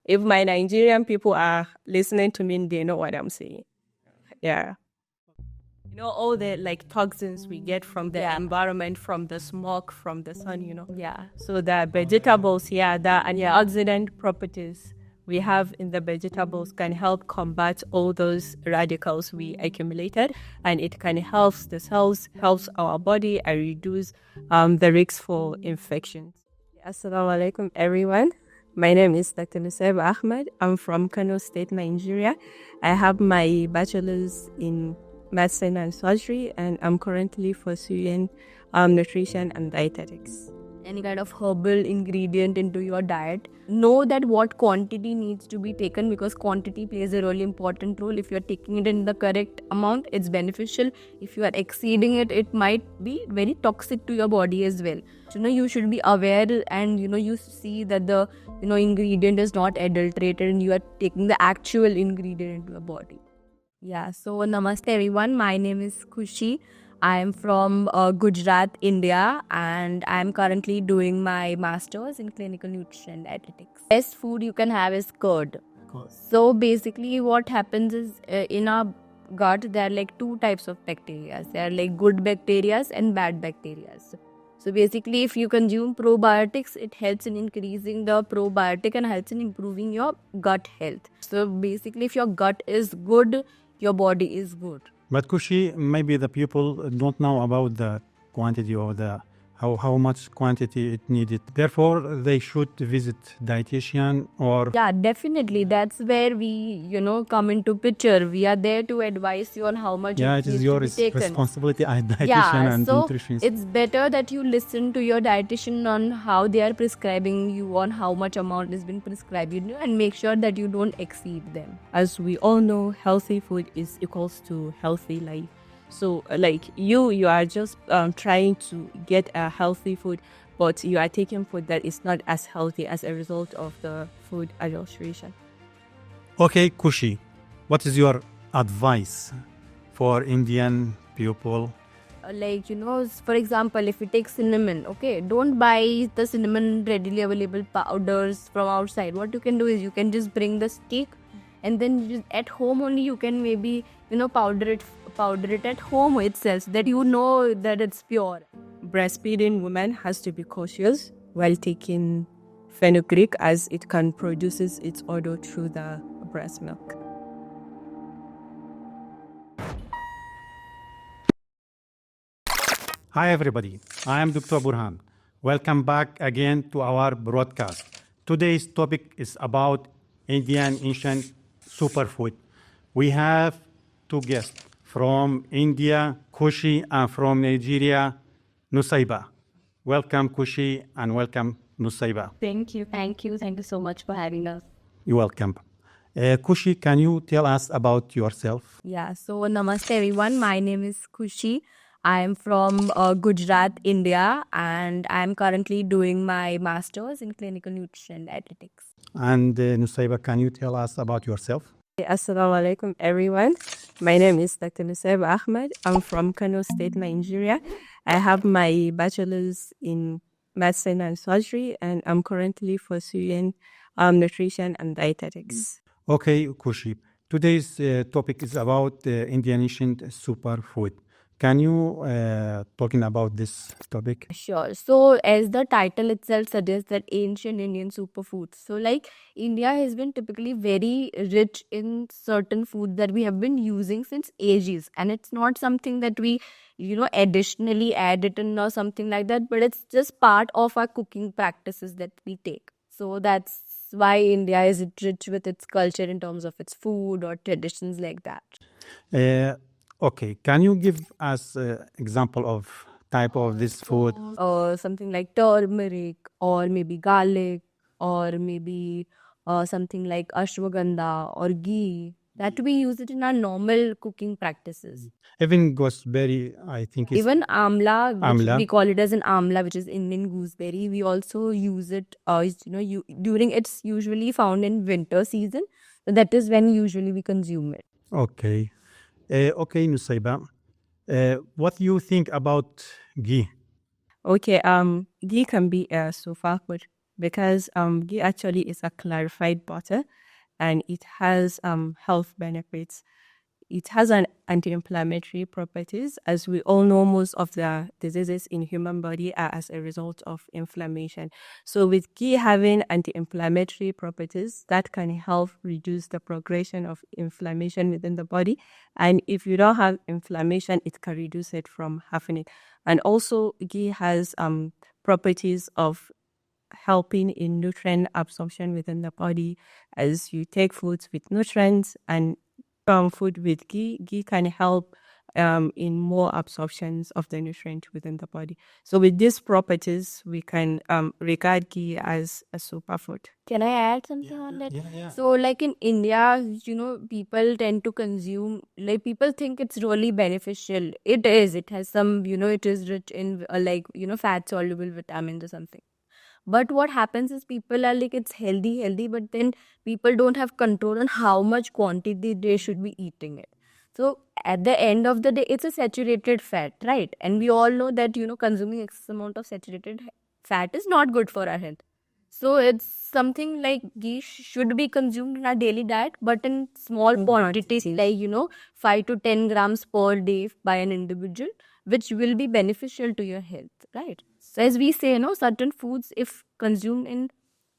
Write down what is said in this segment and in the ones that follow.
if my Nigerian people are listening to me, they know what I'm saying. Yeah. You know, all the like toxins we get from the environment, from the smoke, from the sun, Yeah. So the vegetables, the antioxidant properties we have in the vegetables can help combat all those radicals we accumulated, and it can help the cells, helps our body, and reduce the risks for infections. Assalamu alaikum, everyone. My name is Dr. Nusayb Ahmed. I'm from Kano State, Nigeria. I have my bachelor's in medicine and surgery, and I'm currently pursuing nutrition and dietetics. Any kind of herbal ingredient into your diet, know that what quantity needs to be taken, because quantity plays a really important role. If you are taking it in the correct amount, it's beneficial. If you are exceeding it, it might be very toxic to your body as well. So, you should be aware, and you see that the ingredient is not adulterated and you are taking the actual ingredient into your body. Yeah, so namaste everyone. My name is Khushi. I am from Gujarat, India, and I am currently doing my master's in clinical nutrition and dietetics. Best food you can have is curd. So basically, what happens is in our gut there are like two types of bacteria. There are like good bacteria and bad bacteria. So basically, if you consume probiotics, it helps in increasing the probiotic and helps in improving your gut health. So basically, if your gut is good, your body is good. But Kushi, maybe the people don't know about the quantity or the how much quantity it needed. Therefore, they should visit dietitian or... Yeah, definitely. That's where we, come into picture. We are there to advise you on how much it is your responsibility as dietitian and nutritionist. It's better that you listen to your dietitian on how they are prescribing you, on how much amount has been prescribed you, and make sure that you don't exceed them. As we all know, healthy food is equals to healthy life. So like you are just trying to get a healthy food, but you are taking food that is not as healthy as a result of the food adulteration. Okay, Kushi, what is your advice for Indian people? For example, if you take cinnamon, okay, don't buy the cinnamon readily available powders from outside. What you can do is you can just bring the stick, and then just at home only you can maybe powder it at home itself, so that you know that it's pure. Breastfeeding women has to be cautious while taking fenugreek, as it can produces its odor through the breast milk. Hi everybody, I am Dr. Burhan. Welcome back again to our broadcast. Today's topic is about Indian ancient superfood. We have two guests from India, Kushi, and from Nigeria, Nusayba. Welcome, Kushi, and welcome, Nusayba. Thank you so much for having us. You're welcome. Kushi, can you tell us about yourself? Yeah, so namaste everyone. My name is Kushi. I am from Gujarat, India, and I am currently doing my master's in clinical nutrition and dietetics. And Nusayba, can you tell us about yourself? Assalamu alaikum, everyone. My name is Dr. Nusayb Ahmed. I'm from Kano State, Nigeria. I have my bachelor's in medicine and surgery, and I'm currently pursuing nutrition and dietetics. Okay, Kushi. Today's topic is about Indian ancient superfood. Can you talking about this topic? Sure. So as the title itself suggests, that ancient Indian superfoods. So India has been typically very rich in certain foods that we have been using since ages. And it's not something that we, additionally add it in or something like that, but it's just part of our cooking practices that we take. So that's why India is rich with its culture in terms of its food or traditions like that. Okay, can you give us an example of type of this food? Something like turmeric, or maybe garlic, or maybe something like ashwagandha or ghee. That we use it in our normal cooking practices. Even gooseberry, I think it's... Even amla, we call it as an amla, which is Indian gooseberry. We also use it, during, it's usually found in winter season. So that is when usually we consume it. Okay. Okay, Nusayba. What do you think about ghee? Okay, ghee can be a superfood because ghee actually is a clarified butter and it has health benefits. It has an anti-inflammatory properties. As we all know, most of the diseases in human body are as a result of inflammation. So with ghee having anti-inflammatory properties, that can help reduce the progression of inflammation within the body. And if you don't have inflammation, it can reduce it from happening. And also ghee has properties of helping in nutrient absorption within the body. As you take foods with nutrients and food with ghee can help in more absorptions of the nutrient within the body. So with these properties, we can regard ghee as a superfood. Can I add something on that? Yeah. So, like in India, people tend to consume, like, people think it's really beneficial. It is. It has some, it is rich in, fat soluble vitamins or something. But what happens is people are like, it's healthy, but then people don't have control on how much quantity they should be eating it. So at the end of the day, it's a saturated fat, right? And we all know that, consuming excess amount of saturated fat is not good for our health. So it's something like ghee should be consumed in our daily diet, but in small quantities, like, 5 to 10 grams per day by an individual, which will be beneficial to your health, right? So as we say, certain foods, if consumed in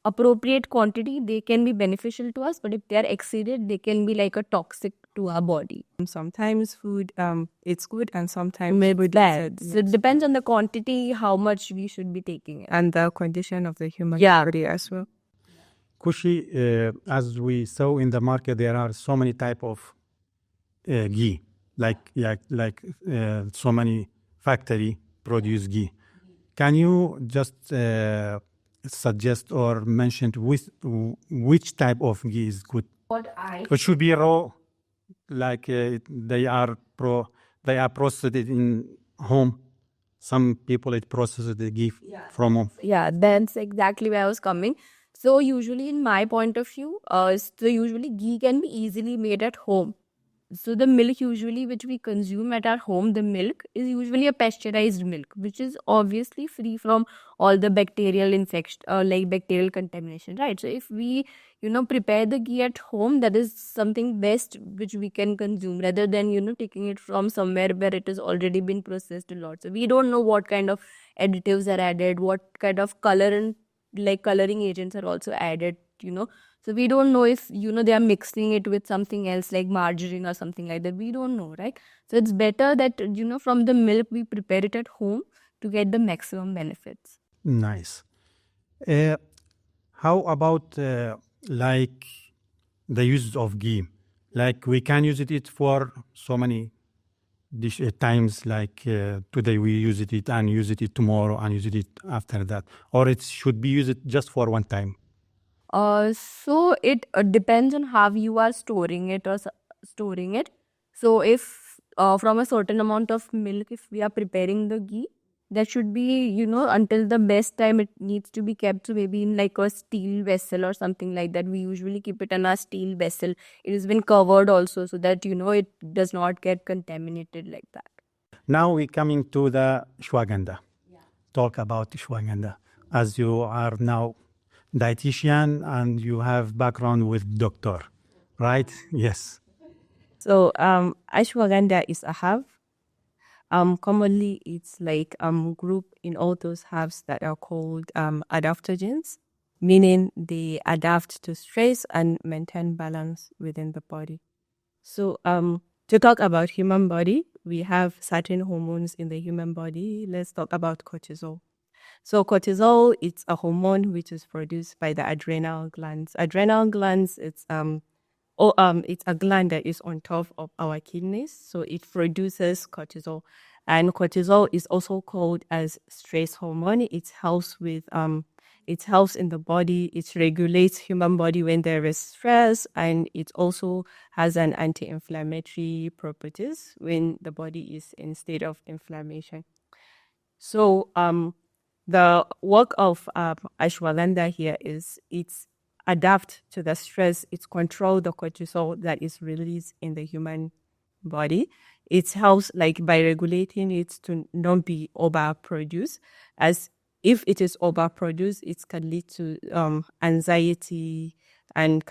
appropriate quantity, they can be beneficial to us, but if they are exceeded, they can be like a toxic to our body. Sometimes food it's good and sometimes It's food bad. is So it depends on the quantity, how much we should be taking it. and the condition of the human Yeah. body as well. Kushi, as we saw in the market, there are so many type of ghee, so many factory produce ghee. Can you just suggest or mention which type of ghee is good? It should be raw, like they are processed in home. Some people it processes the ghee from home. Yeah, that's exactly where I was coming. So usually in my point of view, usually ghee can be easily made at home. So the milk usually which we consume at our home, the milk is usually a pasteurized milk, which is obviously free from all the bacterial infection or like bacterial contamination, right? So if we, prepare the ghee at home, that is something best which we can consume rather than, taking it from somewhere where it has already been processed a lot. So we don't know what kind of additives are added, what kind of color and like coloring agents are also added, so we don't know if, they are mixing it with something else like margarine or something like that. We don't know, right? So it's better that, from the milk, we prepare it at home to get the maximum benefits. Nice. How about like the use of ghee? Like we can use it for so many times, like today we use it and use it tomorrow and use it after that. Or it should be used just for one time. So it depends on how you are storing it or storing it. So if from a certain amount of milk, if we are preparing the ghee, that should be, until the best time it needs to be kept. So maybe in like a steel vessel or something like that. We usually keep it in a steel vessel. It has been covered also so that, it does not get contaminated like that. Now we're coming to the ashwagandha. Talk about ashwagandha. As you are now dietitian and you have background with doctor, right? Yes. So ashwagandha is a herb. Commonly it's like group in all those herbs that are called adaptogens, meaning they adapt to stress and maintain balance within the body. So to talk about human body, we have certain hormones in the human body. Let's talk about cortisol. So cortisol, it's a hormone which is produced by the adrenal glands. Adrenal glands, it's a gland that is on top of our kidneys. So it produces cortisol. And cortisol is also called as stress hormone. It helps with it helps in the body. It regulates human body when there is stress, and it also has an anti-inflammatory properties when the body is in state of inflammation. So the work of ashwagandha here is it's adapt to the stress, it's control the cortisol that is released in the human body. It helps like by regulating it to not be overproduced. As if it is overproduced, it can lead to anxiety and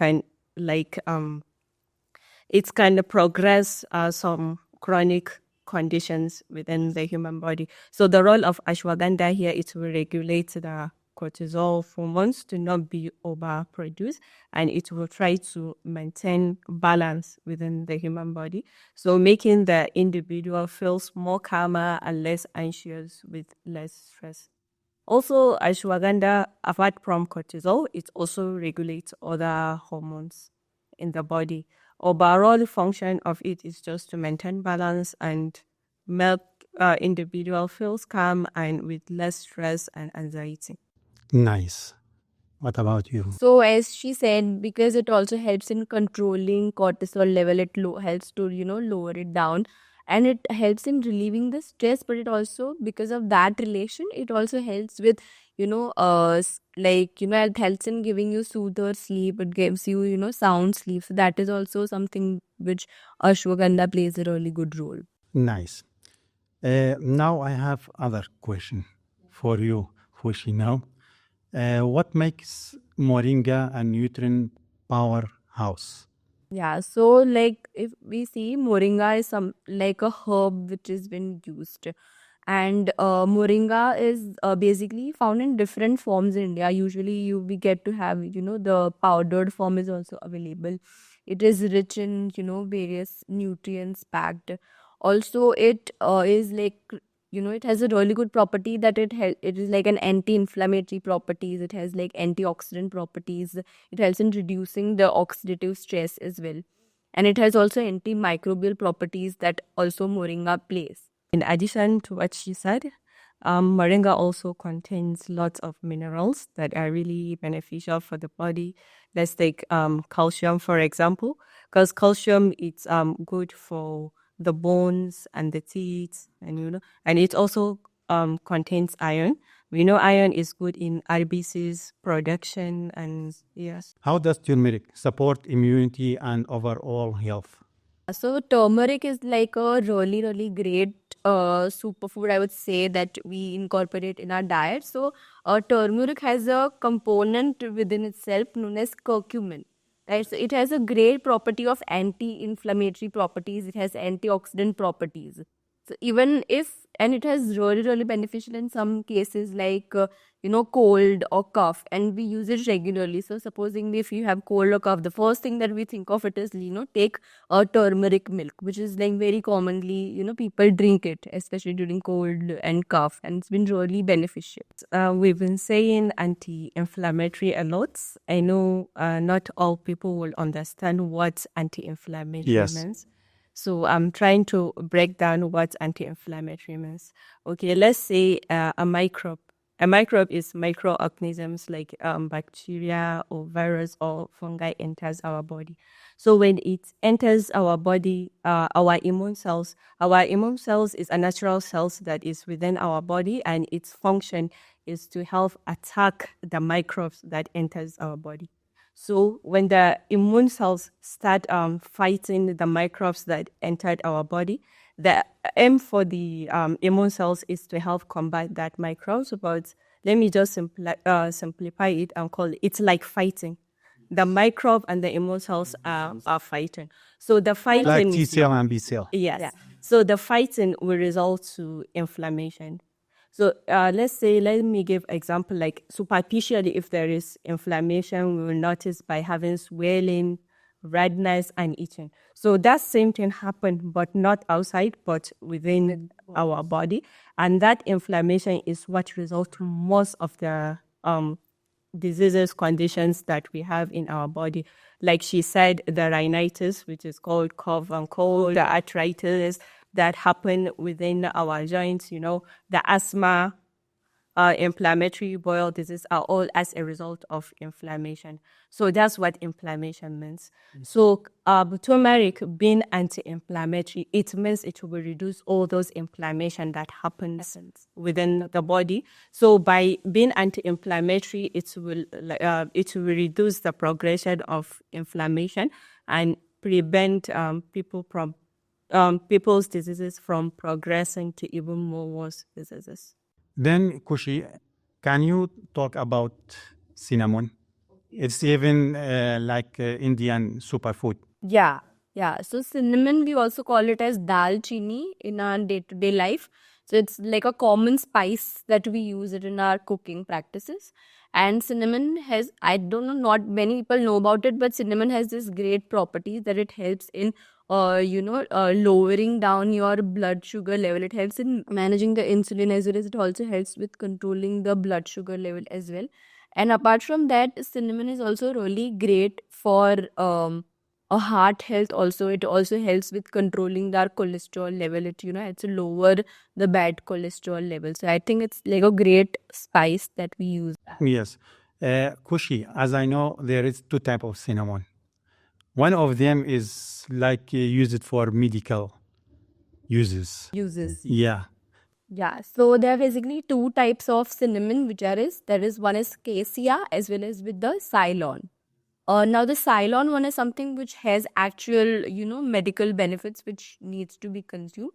it can progress some chronic conditions within the human body. So the role of ashwagandha here is to regulate the cortisol hormones to not be overproduced, and it will try to maintain balance within the human body. So making the individual feels more calmer and less anxious with less stress. Also, ashwagandha, apart from cortisol, it also regulates other hormones in the body. Overall function of it is just to maintain balance and make individual feels calm and with less stress and anxiety. Nice. What about you? So as she said, because it also helps in controlling cortisol level, it helps to lower it down, and it helps in relieving the stress. But it also, because of that relation, it also helps with it helps in giving you soother sleep. It gives you sound sleep. So that is also something which ashwagandha plays a really good role. Nice. Now I have other question for you, Fushi. Now, what makes moringa a nutrient powerhouse? Yeah, so like if we see moringa is some like a herb which has been used, and moringa is basically found in different forms in India. Usually, we get to have the powdered form is also available. It is rich in various nutrients packed. Also, it is like it has a really good property that it is like an anti-inflammatory properties. It has like antioxidant properties. It helps in reducing the oxidative stress as well. And it has also antimicrobial properties that also moringa plays. In addition to what she said, moringa also contains lots of minerals that are really beneficial for the body. Let's take calcium, for example, because calcium is good for the bones and the teeth, and it also contains iron. We know iron is good in RBCs production, and yes. How does turmeric support immunity and overall health? So turmeric is like a really, really great superfood, I would say, that we incorporate in our diet. So turmeric has a component within itself known as curcumin. Right? So it has a great property of anti-inflammatory properties. It has antioxidant properties. So even if, and it has really, really beneficial in some cases like cold or cough, and we use it regularly. So supposing if you have cold or cough, the first thing that we think of it is take a turmeric milk, which is like very commonly people drink it, especially during cold and cough, and it's been really beneficial. We've been saying anti-inflammatory a lot. I know not all people will understand what anti-inflammatory Yes. means. So I'm trying to break down what anti-inflammatory means. Okay, let's say a microbe. A microbe is microorganisms like bacteria or virus or fungi enters our body. So when it enters our body, our immune cells is a natural cells that is within our body, and its function is to help attack the microbes that enters our body. So when the immune cells start fighting the microbes that entered our body, the aim for the immune cells is to help combat that microbes. But let me just simplify it and call it, it's like fighting. The microbe and the immune cells are fighting. So the fighting, Like T cell and B cell. yes. Yeah. So the fighting will result to inflammation. So let me give example, like superficially, if there is inflammation, we will notice by having swelling, redness, and itching. So that same thing happen, but not outside, but within our body. And that inflammation is what results to most of the diseases, conditions that we have in our body. Like she said, the rhinitis, which is called cough and cold, the arthritis that happen within our joints, the asthma, inflammatory bowel disease are all as a result of inflammation. So that's what inflammation means. So turmeric being anti-inflammatory, it means it will reduce all those inflammation that happens within the body. So by being anti-inflammatory, it will reduce the progression of inflammation and prevent people's diseases from progressing to even more worse diseases. Then, Kushi, Can you talk about cinnamon? It's even like Indian superfood. Yeah, yeah. So cinnamon, we also call it as dalchini in our day-to-day life. So it's like a common spice that we use it in our cooking practices. And cinnamon has, I don't know, not many people know about it, but cinnamon has this great property that it helps in, lowering down your blood sugar level. It helps in managing the insulin as well as it also helps with controlling the blood sugar level as well. And apart from that, cinnamon is also really great for a heart health also. It also helps with controlling our cholesterol level. It it's lower the bad cholesterol level. So I think it's like a great spice that we use. Yes. Kushi, as I know, there is two type of cinnamon. One of them is like used for medical uses. Uses. Yeah. Yeah, so there are basically two types of cinnamon which there is one is cassia as well as with the Ceylon. Now the Ceylon one is something which has actual, medical benefits which needs to be consumed.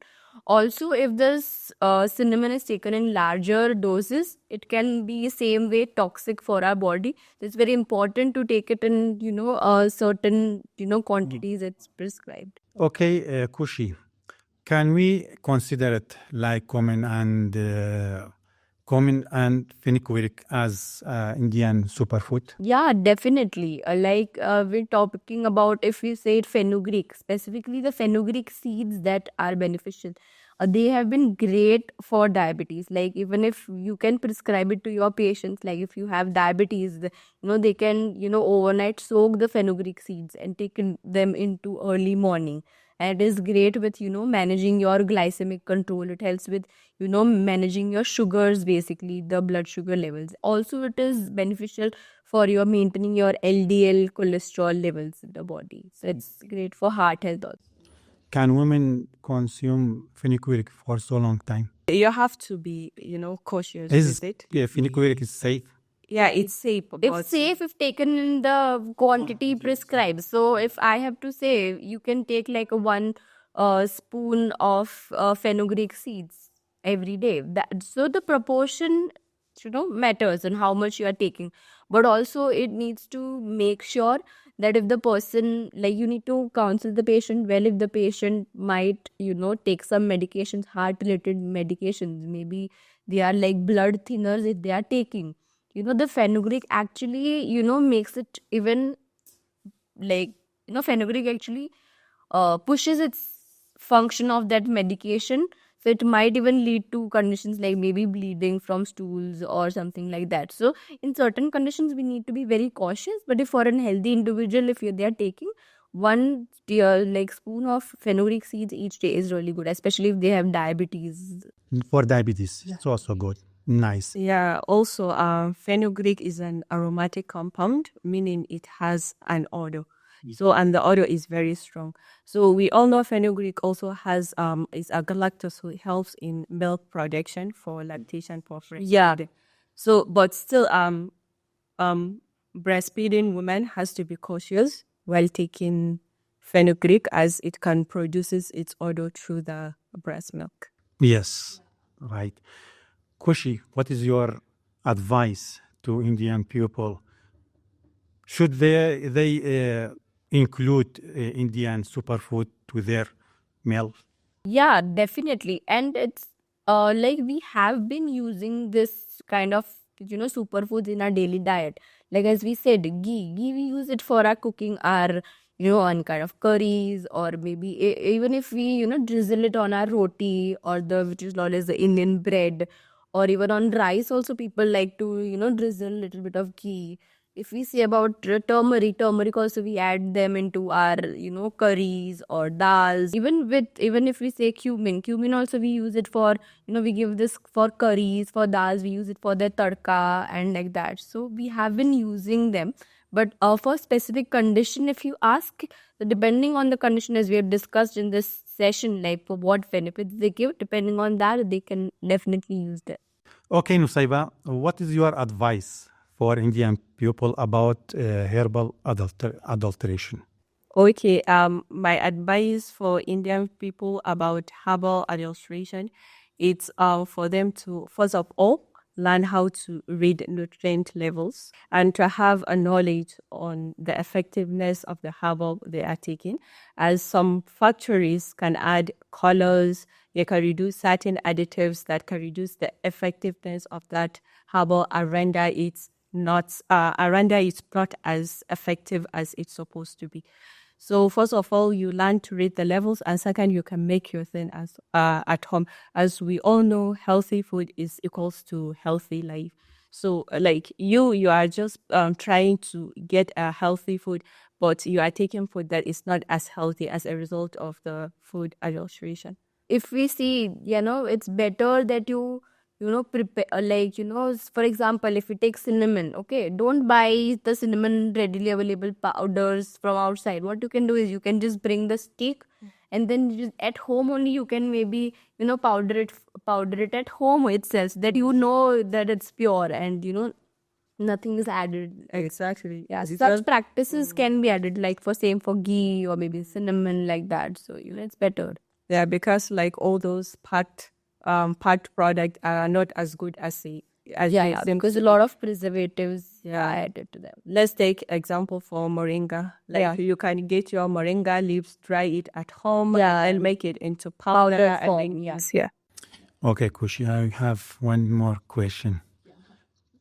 Also, if this cinnamon is taken in larger doses, it can be same way toxic for our body. So it's very important to take it in, certain, quantities it's prescribed. Okay, Kushi, can we consider it like common and fenugreek as Indian superfood? Yeah, definitely. We're talking about if we say fenugreek, specifically the fenugreek seeds that are beneficial. They have been great for diabetes. Like even if you can prescribe it to your patients, like if you have diabetes, they can overnight soak the fenugreek seeds and take them into early morning. And it is great with managing your glycemic control. It helps with managing your sugars, basically the blood sugar levels. Also it is beneficial for your maintaining your LDL cholesterol levels in the body, so it's great for heart health also. Can women consume fenugreek for so long time? You have to be, cautious Is with it. fenugreek is safe? Yeah, it's safe, If but safe, if taken in the quantity prescribed. So if I have to say, you can take like a one spoon of fenugreek seeds every day. So the proportion matters and how much you are taking. But also it needs to make sure that if the person, like, you need to counsel the patient well. If the patient might take some medications, heart related medications, maybe they are like blood thinners, if they are taking, the fenugreek actually makes it even, like, fenugreek actually pushes its function of that medication. So it might even lead to conditions like maybe bleeding from stools or something like that. So in certain conditions we need to be very cautious. But if for an healthy individual, if they are taking one like spoon of fenugreek seeds each day is really good, especially if they have diabetes. For diabetes, it's also good. Nice. yeah, also, fenugreek is an aromatic compound, meaning it has an odor. So, and the odor is very strong. So, we all know fenugreek also has is a galactose, so it helps in milk production for lactation for Yeah. breastfeeding. So, but still, um, breastfeeding women has to be cautious while taking fenugreek, as it can produces its odor through the breast milk. Yes, right. Kushi, what is your advice to Indian people? Should they include Indian superfood to their meal? Yeah, definitely. And it's like we have been using this kind of superfoods in our daily diet. Like as we said, ghee we use it for our cooking, our on kind of curries, or maybe even if we drizzle it on our roti, or the which is known as the Indian bread, or even on rice also people like to drizzle a little bit of ghee. If we say about turmeric also we add them into our curries or dals. Even if we say cumin also we use it for we give this for curries, for dals we use it for the tadka and like that. So we have been using them. But for specific condition, if you ask, so depending on the condition, as we have discussed in this session, like for what benefits they give, depending on that they can definitely use them. Okay, Nusaiba, what is your advice for Indian people about herbal adulteration? Okay, my advice for Indian people about herbal administration, it's for them to, first of all, learn how to read nutrient levels and to have a knowledge on the effectiveness of the herbal they are taking, as some factories can add colors, they can reduce certain additives that can reduce the effectiveness of that herbal and render it not as effective as it's supposed to be. So first of all, you learn to read the levels, and second, you can make your thing as at home. As we all know, healthy food is equals to healthy life. So like you are just trying to get a healthy food, but you are taking food that is not as healthy as a result of the food adulteration. If we see, it's better that prepare, like, for example, if we take cinnamon, okay, don't buy the cinnamon readily available powders from outside. What you can do is you can just bring the stick, and then you just, at home only, you can maybe, powder it at home itself, so that that it's pure, and nothing is added. Exactly. Yeah, Because such practices can be added, like for same for ghee or maybe cinnamon, like that. So it's better. yeah, because like all those packed product are not as good as they seem Because to a be. lot of preservatives Yeah. are added to them. Let's take example for moringa. Like Yeah. you can get your moringa leaves, dry it at home, Yeah. and make it into powder Powder and form, then yeah. use. Yeah. Okay, Kushi, I have one more question.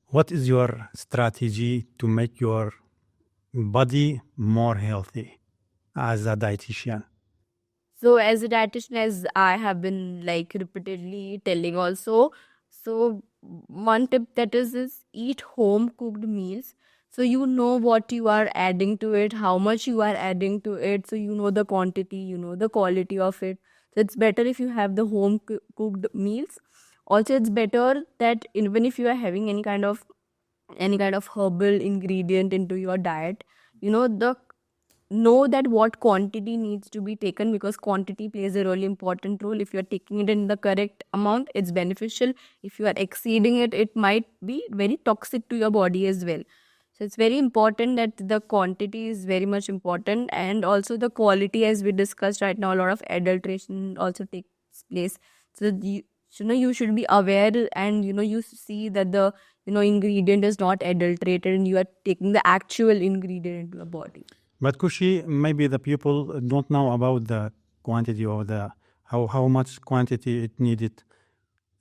What is your strategy to make your body more healthy as a dietitian? So as a dietitian, as I have been like repeatedly telling also, so one tip that is eat home cooked meals. So you know what you are adding to it, how much you are adding to it. So you know the quantity, you know the quality of it. So it's better if you have the home cooked meals. Also, it's better that even if you are having any kind of herbal ingredient into your diet, the know that what quantity needs to be taken, because quantity plays a really important role. If you are taking it in the correct amount, it's beneficial. If you are exceeding it, it might be very toxic to your body as well. So it's very important that the quantity is very much important, and also the quality, as we discussed right now, a lot of adulteration also takes place. So you should be aware, and you see that the ingredient is not adulterated, and you are taking the actual ingredient into your body. But Kushi, maybe the people don't know about the quantity or the how much quantity it needed.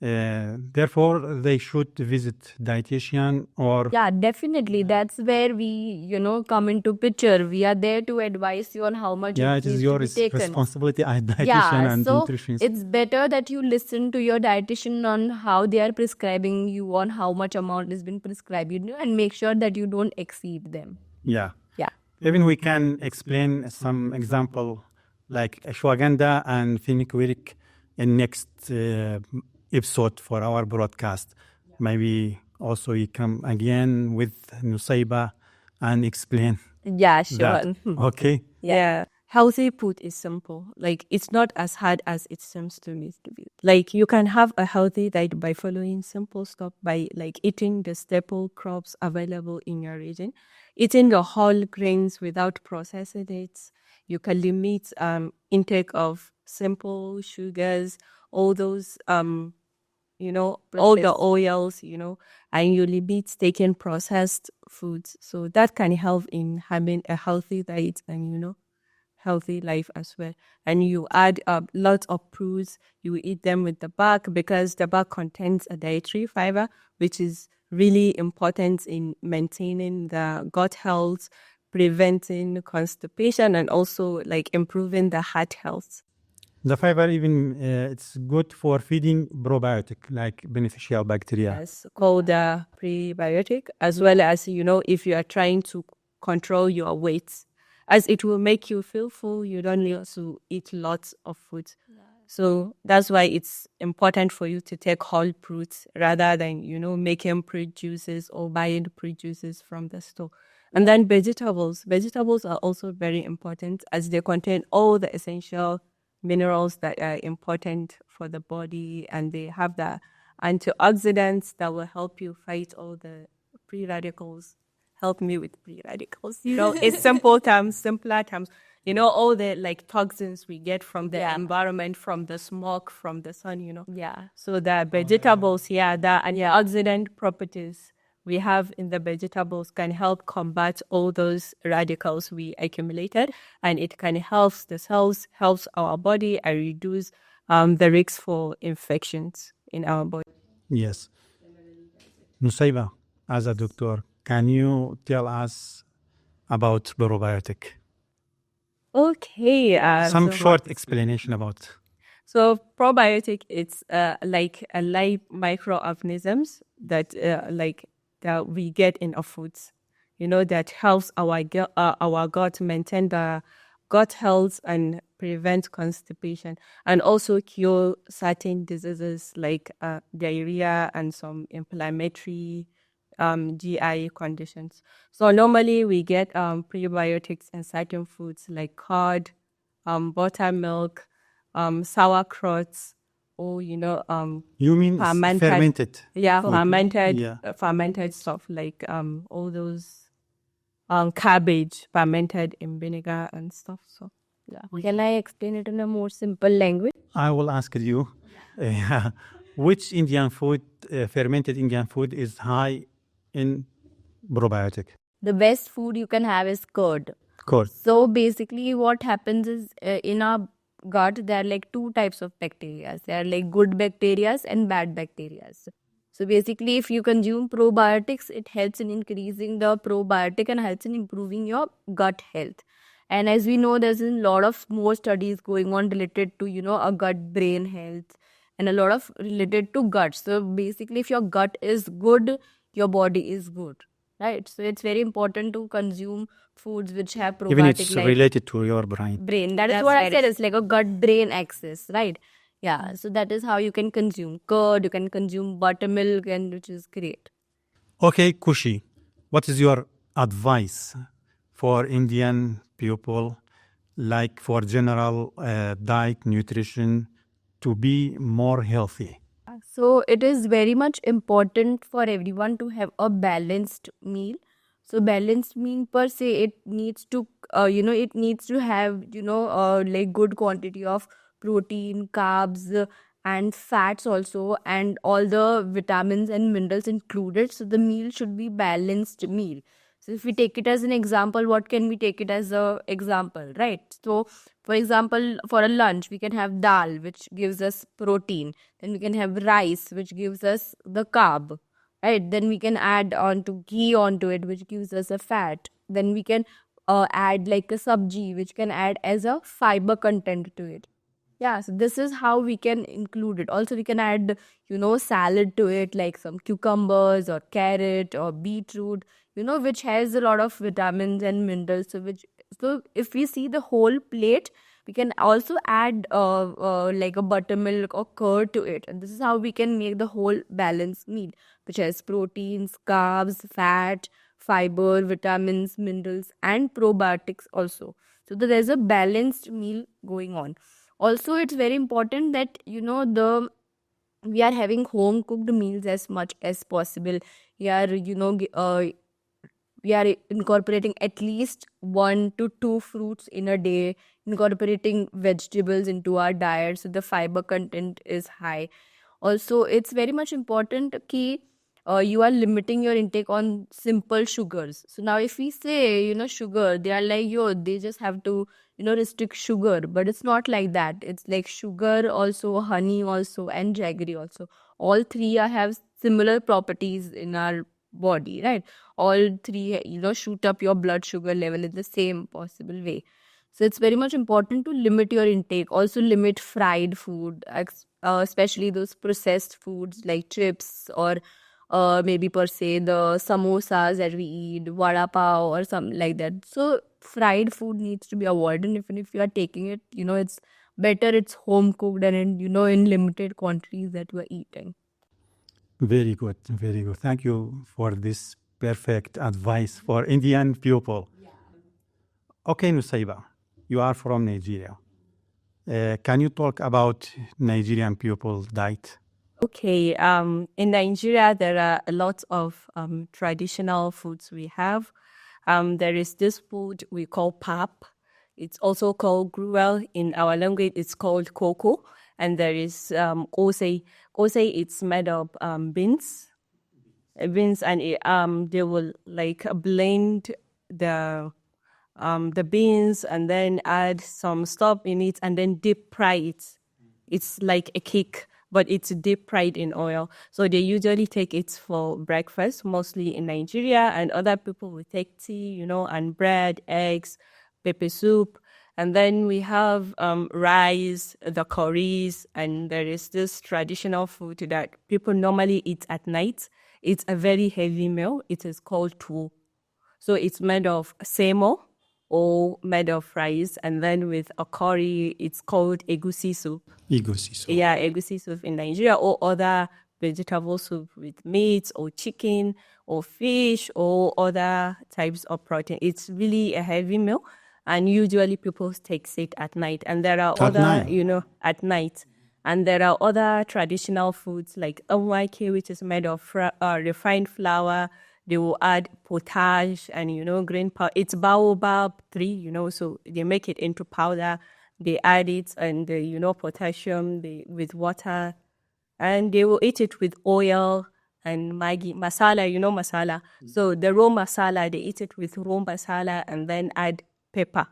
Therefore, they should visit dietitian or Yeah, definitely. That's where we, come into picture. We are there to advise you on how much yeah, it it is needs to your be taken. responsibility as dietitian Yeah, and so nutritionist. it's better that you listen to your dietitian on how they are prescribing you, on how much amount has been prescribed, and make sure that you don't exceed them. Yeah. Yeah. Even we can explain some example like ashwagandha and fenugreek in next episode for our broadcast. Maybe also you come again with Nusaiba and explain Yeah, sure. that. Okay. Yeah. Healthy food is simple. Like it's not as hard as it seems to me to be. Like you can have a healthy diet by following simple stuff, by like eating the staple crops available in your region, eating the whole grains without processing it. You can limit intake of simple sugars, all those all the oils, and you limit taking processed foods. So that can help in having a healthy diet and, healthy life as well. And you add lots of fruits, you eat them with the bark because the bark contains a dietary fiber, which is really important in maintaining the gut health, preventing constipation, and also like improving the heart health. The fiber even it's good for feeding probiotic like beneficial bacteria. Yes, called a prebiotic, as well as, if you are trying to control your weight, as it will make you feel full, you don't need to eat lots of food. So that's why it's important for you to take whole fruits rather than, making fruit juices or buying fruit juices from the store. And then vegetables. Vegetables are also very important as they contain all the essential minerals that are important for the body, and they have the antioxidants that will help you fight all the free radicals. Help me with free radicals. It's simple terms, simpler terms. all the like toxins we get from the environment, from the smoke, from the sun. Yeah. So the vegetables, the antioxidant properties we have in the vegetables can help combat all those radicals we accumulated, and it can help the cells, helps our body, and reduce the risk for infections in our body. Yes. Nusaiba, as a doctor, can you tell us about probiotic? Okay. Some short explanation about. So probiotic, it's like a live microorganisms that that we get in our foods. That helps our gut maintain the gut health and prevent constipation, and also cure certain diseases like diarrhea and some inflammatory GI conditions. So normally we get prebiotics in certain foods like curd, buttermilk, sauerkrauts, or You mean fermented? Yeah, food? fermented, Yeah. fermented stuff like all those cabbage fermented in vinegar and stuff. So yeah. Can I explain it in a more simple language? I will ask you, which Indian food, fermented Indian food, is high in probiotic? The best food you can have is curd. Curd. So basically, what happens is in our gut, there are like two types of bacteria. There are like good bacteria and bad bacteria. So basically, if you consume probiotics, it helps in increasing the probiotic and helps in improving your gut health. And as we know, there's a lot of more studies going on related to, a gut brain health and a lot of related to gut. So basically, if your gut is good, your body is good. Right. So it's very important to consume foods which have Even probiotic it's like related to your brain. brain. That is That's what I right. said. It's like a gut brain axis, right? Yeah. So that is how you can consume curd, you can consume buttermilk, and which is great. Okay, Kushi, what is your advice for Indian people, like for general diet, nutrition, to be more healthy? So it is very much important for everyone to have a balanced meal. So balanced meal per se, it needs to, it needs to have, like good quantity of protein, carbs, and fats also, and all the vitamins and minerals included. So the meal should be balanced meal. So if we take it as an example, what can we take it as a example, right? So for example, for a lunch, we can have dal, which gives us protein. Then we can have rice, which gives us the carb, right? Then we can add on to ghee onto it, which gives us a fat. Then we can add like a sabji, which can add as a fiber content to it. Yeah, so this is how we can include it. Also, we can add, salad to it, like some cucumbers or carrot or beetroot, which has a lot of vitamins and minerals. So if we see the whole plate, we can also add like a buttermilk or curd to it. And this is how we can make the whole balanced meal, which has proteins, carbs, fat, fiber, vitamins, minerals, and probiotics also. So there's a balanced meal going on. Also, it's very important that the we are having home cooked meals as much as possible. We are incorporating at least 1 to 2 fruits in a day, incorporating vegetables into our diet so the fiber content is high. Also, it's very much important key you are limiting your intake on simple sugars. So now if we say, sugar, they are like, yo, they just have to, restrict sugar. But it's not like that. It's like sugar also, honey also, and jaggery also. All three have similar properties in our body, right? All three, shoot up your blood sugar level in the same possible way. So it's very much important to limit your intake. Also limit fried food, especially those processed foods like chips or maybe per se the samosas that we eat, vada pav or something like that. So fried food needs to be avoided. And even if you are taking it, it's better it's home cooked and in limited quantities that you are eating. Very good, very good. Thank you for this perfect advice for Indian people. Okay, Nusaiba, you are from Nigeria. Can you talk about Nigerian people diet? Okay, in Nigeria, there are a lot of traditional foods we have. There is this food we call pap. It's also called gruel. In our language, it's called cocoa. And there is kosei. Kosei, it's made of beans. Beans, and they will like blend the beans and then add some stuff in it and then deep fry it. It's like a cake, but it's deep fried in oil. So they usually take it for breakfast, mostly in Nigeria, and other people will take tea, and bread, eggs, pepper soup. And then we have rice, the curries, and there is this traditional food that people normally eat at night. It's a very heavy meal. It is called tuwo. So it's made of semo or made of rice, and then with a curry, it's called egusi soup. Egusi soup. Yeah, egusi soup in Nigeria, or other vegetable soup with meat or chicken or fish or other types of protein. It's really a heavy meal, and usually people take it at night. And there are At other, night? at night. And there are other traditional foods like awake, which is made of refined flour. They will add potage and, green powder. It's baobab tree, so they make it into powder. They add it and, potassium with water. And they will eat it with oil and Maggi. Masala, masala. So the raw masala, they eat it with raw masala and then add pepper.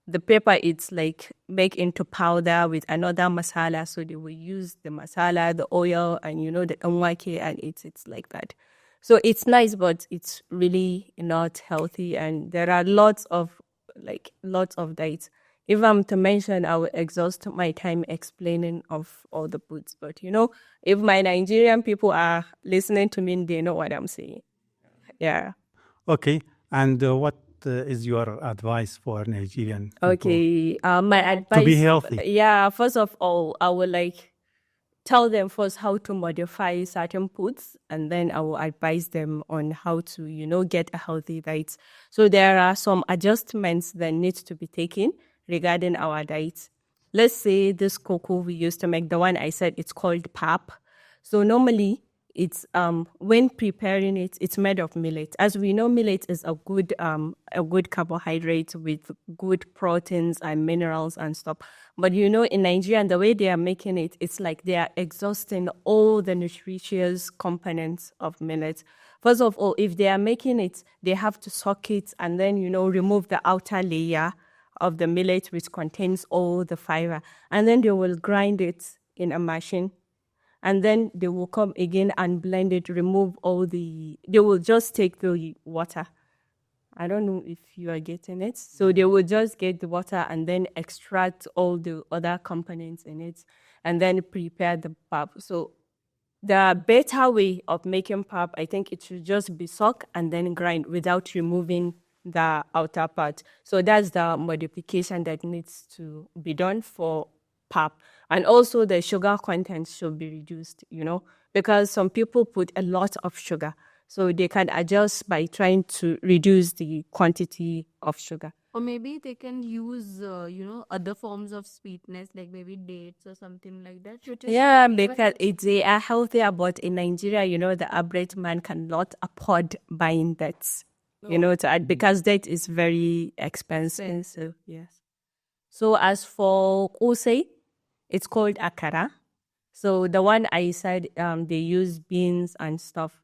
The pepper, it's like make into powder with another masala. So they will use the masala, the oil, and the anwake, and it's like that. So it's nice, but it's really not healthy. And there are lots of diets. If I'm to mention, I will exhaust my time explaining of all the foods. But if my Nigerian people are listening to me, they know what I'm saying. Yeah. Okay. And what is your advice for Nigerian people? Okay. My advice To be healthy. Yeah. First of all, I would tell them first how to modify certain foods, and then I will advise them on how to, get a healthy diet. So there are some adjustments that need to be taken regarding our diet. Let's say this cocoa we used to make, the one I said, it's called pap. So normally it's when preparing it, it's made of millet. As we know, millet is a good carbohydrate with good proteins and minerals and stuff. But in Nigeria, and the way they are making it, it's like they are exhausting all the nutritious components of millet. First of all, if they are making it, they have to soak it and then remove the outer layer of the millet, which contains all the fiber, and then they will grind it in a machine. And then they will come again and blend it, remove they will just take the water. I don't know if you are getting it. So they will just get the water and then extract all the other components in it and then prepare the pap. So the better way of making pap, I think it should just be soaked and then grind without removing the outer part. So that's the modification that needs to be done for pap. And also the sugar content should be reduced, because some people put a lot of sugar. So they can adjust by trying to reduce the quantity of sugar. Or maybe they can use, other forms of sweetness, like maybe dates or something like that. Yeah, because they are healthier, but in Nigeria, the average man cannot afford buying dates, to add, because date is very expensive. So, yes. So as for kose, it's called akara. So the one I said, they use beans and stuff.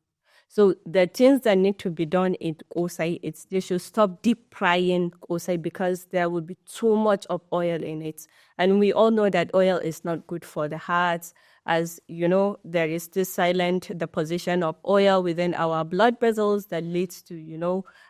So the things that need to be done in kosai, they should stop deep frying kosai because there will be too much of oil in it. And we all know that oil is not good for the heart. As there is this silent deposition of oil within our blood vessels that leads to,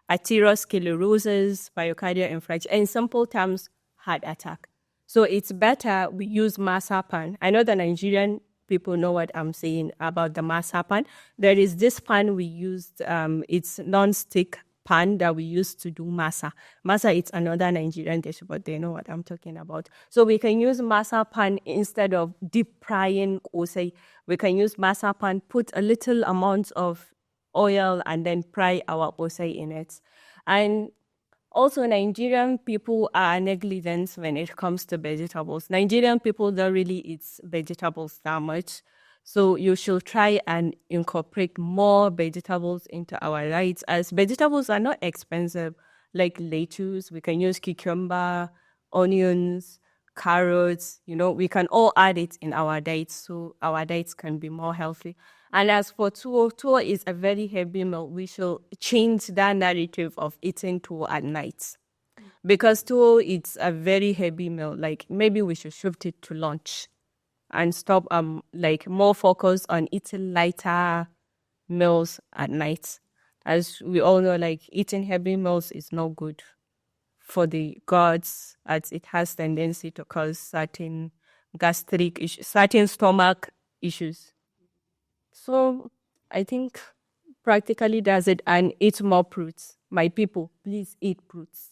atherosclerosis, myocardial infarction, in simple terms, heart attack. So it's better we use masapan. I know the Nigerian people know what I'm saying about the masapan. There is this pan we used, it's non-stick pan that we use to do masa. Masa, it's another Nigerian dish, but they know what I'm talking about. So we can use masapan instead of deep frying kosai. We can use masapan, put a little amount of oil and then fry our kosai in it. And also, Nigerian people are negligent when it comes to vegetables. Nigerian people don't really eat vegetables that much. So you should try and incorporate more vegetables into our diets, as vegetables are not expensive. like lettuce. We can use cucumber, onions, carrots. We can all add it in our diets so our diets can be more healthy. And as for tuwo is a very heavy meal. We should change that narrative of eating tuwo at night. Because tuwo it's a very heavy meal. Like maybe we should shift it to lunch and stop like more focused on eating lighter meals at night. As we all know, like eating heavy meals is not good for the guts, as it has tendency to cause certain gastric issues, certain stomach issues. So I think practically does it, and eat more fruits. My people, please eat fruits.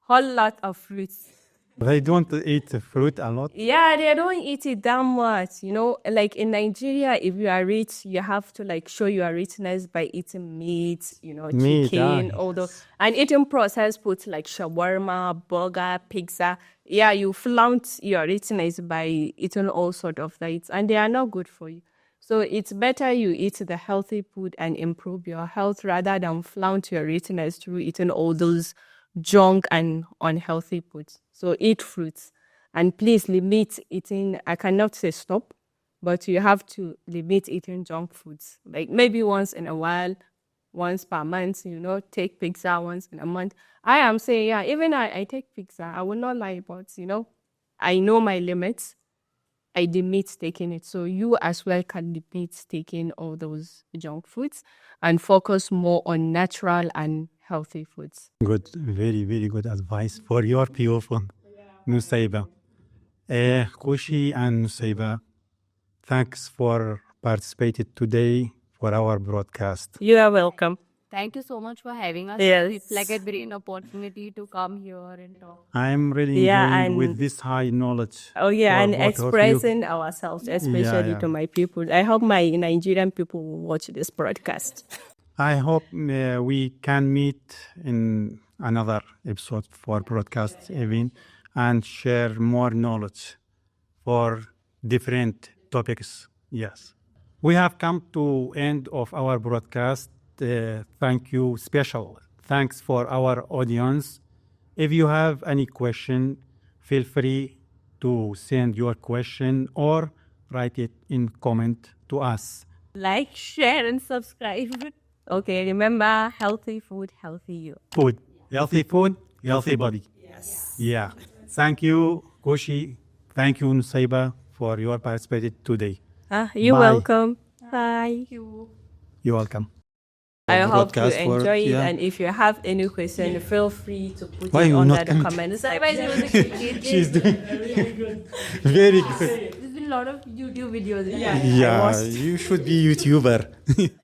Whole lot of fruits. They don't eat fruit a lot. Yeah, they don't eat it that much. Like in Nigeria, if you are rich, you have to like show your richness by eating meat, Meat, chicken, ah, all those, and eating processed foods like shawarma, burger, pizza. Yeah, you flaunt your richness by eating all sort of things, and they are not good for you. So it's better you eat the healthy food and improve your health rather than flaunt your richness through eating all those junk and unhealthy foods. So eat fruits and please limit eating. I cannot say stop, but you have to limit eating junk foods. Like maybe once in a while, once per month, take pizza once in a month. I am saying, yeah, even I take pizza. I will not lie, but I know my limits. I limit taking it. So you as well can limit taking all those junk foods and focus more on natural and healthy foods. Good, very, very good advice for your people, Nusaiba. Kushi and Nusaiba, thanks for participating today for our broadcast. You are welcome. Thank you so much for having us. Yes. It's like a great opportunity to come here and talk. I'm really Yeah, enjoying and- with this high knowledge. Oh yeah, for and both of you. expressing ourselves, especially yeah. to my people. I hope my Nigerian people will watch this broadcast. I hope we can meet in another episode for broadcast even and share more knowledge for different topics. Yes. We have come to end of our broadcast. Thank you, special thanks for our audience. If you have any question, feel free to send your question or write it in comment to us. Like, share, and subscribe. Okay, remember, healthy food, healthy you. Food, healthy body. Yes. Yeah. Thank you, Koshi. Thank you, Nusaiba, for your participation today. You're Bye. welcome. Bye. You're welcome. I hope you broadcast for- enjoy it, yeah. and if you have any question, feel free to put Why it you under not the coming? comments. She's doing very good. There's been a lot of YouTube videos. Yeah, you should be YouTuber.